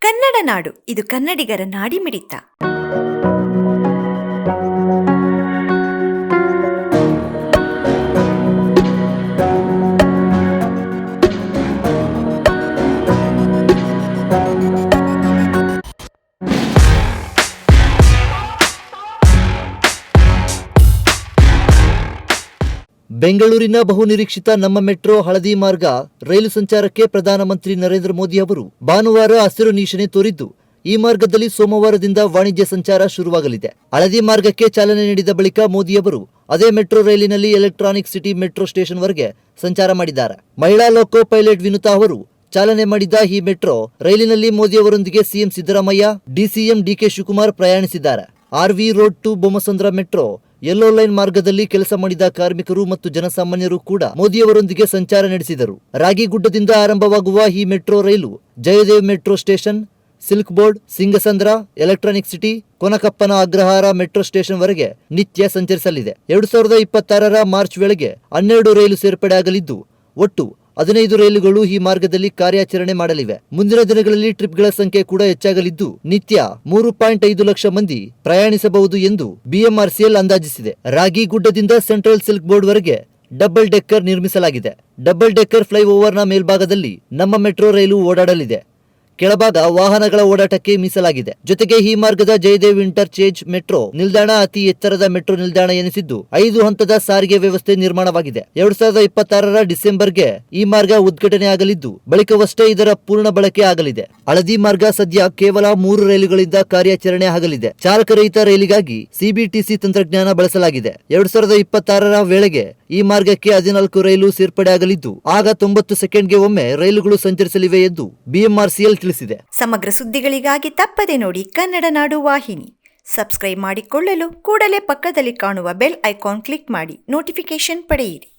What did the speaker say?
ಕನ್ನಡ ನಾಡು, ಇದು ಕನ್ನಡಿಗರ ನಾಡಿಮಿಡಿತ. ಬೆಂಗಳೂರಿನ ಬಹುನಿರೀಕ್ಷಿತ ನಮ್ಮ ಮೆಟ್ರೋ ಹಳದಿ ಮಾರ್ಗ ರೈಲು ಸಂಚಾರಕ್ಕೆ ಪ್ರಧಾನಮಂತ್ರಿ ನರೇಂದ್ರ ಮೋದಿ ಅವರು ಭಾನುವಾರ ಹಸಿರು ನಿಶಾನೆ ತೋರಿದ್ದು, ಈ ಮಾರ್ಗದಲ್ಲಿ ಸೋಮವಾರದಿಂದ ವಾಣಿಜ್ಯ ಸಂಚಾರ ಶುರುವಾಗಲಿದೆ. ಹಳದಿ ಮಾರ್ಗಕ್ಕೆ ಚಾಲನೆ ನೀಡಿದ ಬಳಿಕ ಮೋದಿಯವರು ಅದೇ ಮೆಟ್ರೋ ರೈಲಿನಲ್ಲಿ ಎಲೆಕ್ಟ್ರಾನಿಕ್ ಸಿಟಿ ಮೆಟ್ರೋ ಸ್ಟೇಷನ್ ವರೆಗೆ ಸಂಚಾರ ಮಾಡಿದ್ದಾರೆ. ಮಹಿಳಾ ಲೋಕೋ ಪೈಲಟ್ ವಿನುತಾ ಅವರು ಚಾಲನೆ ಮಾಡಿದ ಈ ಮೆಟ್ರೋ ರೈಲಿನಲ್ಲಿ ಮೋದಿಯವರೊಂದಿಗೆ CM Siddaramaiah, DCM DK Shivakumar ಪ್ರಯಾಣಿಸಿದ್ದಾರೆ. RV road to Bommasandra metro yellow line ಮಾರ್ಗದಲ್ಲಿ ಕೆಲಸ ಮಾಡಿದ ಕಾರ್ಮಿಕರು ಮತ್ತು ಜನಸಾಮಾನ್ಯರು ಕೂಡ ಮೋದಿಯವರೊಂದಿಗೆ ಸಂಚಾರ ನಡೆಸಿದರು. ರಾಗಿಗುಡ್ಡದಿಂದ ಆರಂಭವಾಗುವ ಈ ಮೆಟ್ರೋ ರೈಲು Jayadev metro station, silk board, Singasandra, electronic city, Konappana Agrahara metro station ವರೆಗೆ ನಿತ್ಯ ಸಂಚರಿಸಲಿದೆ. 2026 ಮಾರ್ಚ್ ವೇಳೆಗೆ 12 ರೈಲು ಸೇರ್ಪಡೆ ಆಗಲಿದ್ದು, ಒಟ್ಟು 15 ರೈಲುಗಳು ಈ ಮಾರ್ಗದಲ್ಲಿ ಕಾರ್ಯಾಚರಣೆ ಮಾಡಲಿವೆ. ಮುಂದಿನ ದಿನಗಳಲ್ಲಿ ಟ್ರಿಪ್ಗಳ ಸಂಖ್ಯೆ ಕೂಡ ಹೆಚ್ಚಾಗಲಿದ್ದು, ನಿತ್ಯ 3.5 ಲಕ್ಷ ಮಂದಿ ಪ್ರಯಾಣಿಸಬಹುದು ಎಂದು ಬಿಎಂಆರ್ಸಿಎಲ್ ಅಂದಾಜಿಸಿದೆ. ರಾಗಿಗುಡ್ಡದಿಂದ ಸೆಂಟ್ರಲ್ ಸಿಲ್ಕ್ ಬೋರ್ಡ್ ವರೆಗೆ ಡಬಲ್ ಡೆಕ್ಕರ್ ನಿರ್ಮಿಸಲಾಗಿದೆ. ಡಬಲ್ ಡೆಕ್ಕರ್ ಫ್ಲೈಓವರ್ನ ಮೇಲ್ಭಾಗದಲ್ಲಿ ನಮ್ಮ ಮೆಟ್ರೋ ರೈಲು ಓಡಾಡಲಿದೆ. ಕೆಳಭಾಗ ವಾಹನಗಳ ಓಡಾಟಕ್ಕೆ ಮೀಸಲಾಗಿದೆ. ಜೊತೆಗೆ ಈ ಮಾರ್ಗದ ಜಯದೇವ್ ಇಂಟರ್ಚೇಂಜ್ ಮೆಟ್ರೋ ನಿಲ್ದಾಣ ಅತಿ ಎತ್ತರದ ಮೆಟ್ರೋ ನಿಲ್ದಾಣ ಎನಿಸಿದ್ದು, 5 ಹಂತದ ಸಾರಿಗೆ ವ್ಯವಸ್ಥೆ ನಿರ್ಮಾಣವಾಗಿದೆ. 2026 ಡಿಸೆಂಬರ್ಗೆ ಈ ಮಾರ್ಗ ಉದ್ಘಾಟನೆ ಆಗಲಿದ್ದು, ಬಳಿಕವಷ್ಟೇ ಇದರ ಪೂರ್ಣ ಬಳಕೆ ಆಗಲಿದೆ. ಹಳದಿ ಮಾರ್ಗ ಸದ್ಯ ಕೇವಲ 3 ರೈಲುಗಳಿಂದ ಕಾರ್ಯಾಚರಣೆ ಆಗಲಿದೆ. ಚಾಲಕರಹಿತ ರೈಲಿಗಾಗಿ ಸಿಬಿಟಿಸಿ ತಂತ್ರಜ್ಞಾನ ಬಳಸಲಾಗಿದೆ. 2026 ವೇಳೆಗೆ ಈ ಮಾರ್ಗಕ್ಕೆ 14 ರೈಲು ಸೇರ್ಪಡೆ ಆಗಲಿದ್ದು, ಆಗ 90 ಸೆಕೆಂಡ್ಗೆ ಒಮ್ಮೆ ರೈಲುಗಳು ಸಂಚರಿಸಲಿವೆ ಎಂದು ಬಿಎಂಆರ್ಸಿಎಲ್ ತಿಳಿಸಿದೆ. ಸಮಗ್ರ ಸುದ್ದಿಗಳಿಗಾಗಿ ತಪ್ಪದೆ ನೋಡಿ ಕನ್ನಡ ನಾಡು ವಾಹಿನಿ. ಸಬ್ಸ್ಕ್ರೈಬ್ ಮಾಡಿಕೊಳ್ಳಲು ಕೂಡಲೇ ಪಕ್ಕದಲ್ಲಿ ಕಾಣುವ ಬೆಲ್ ಐಕಾನ್ ಕ್ಲಿಕ್ ಮಾಡಿ ನೋಟಿಫಿಕೇಶನ್ ಪಡೆಯಿರಿ.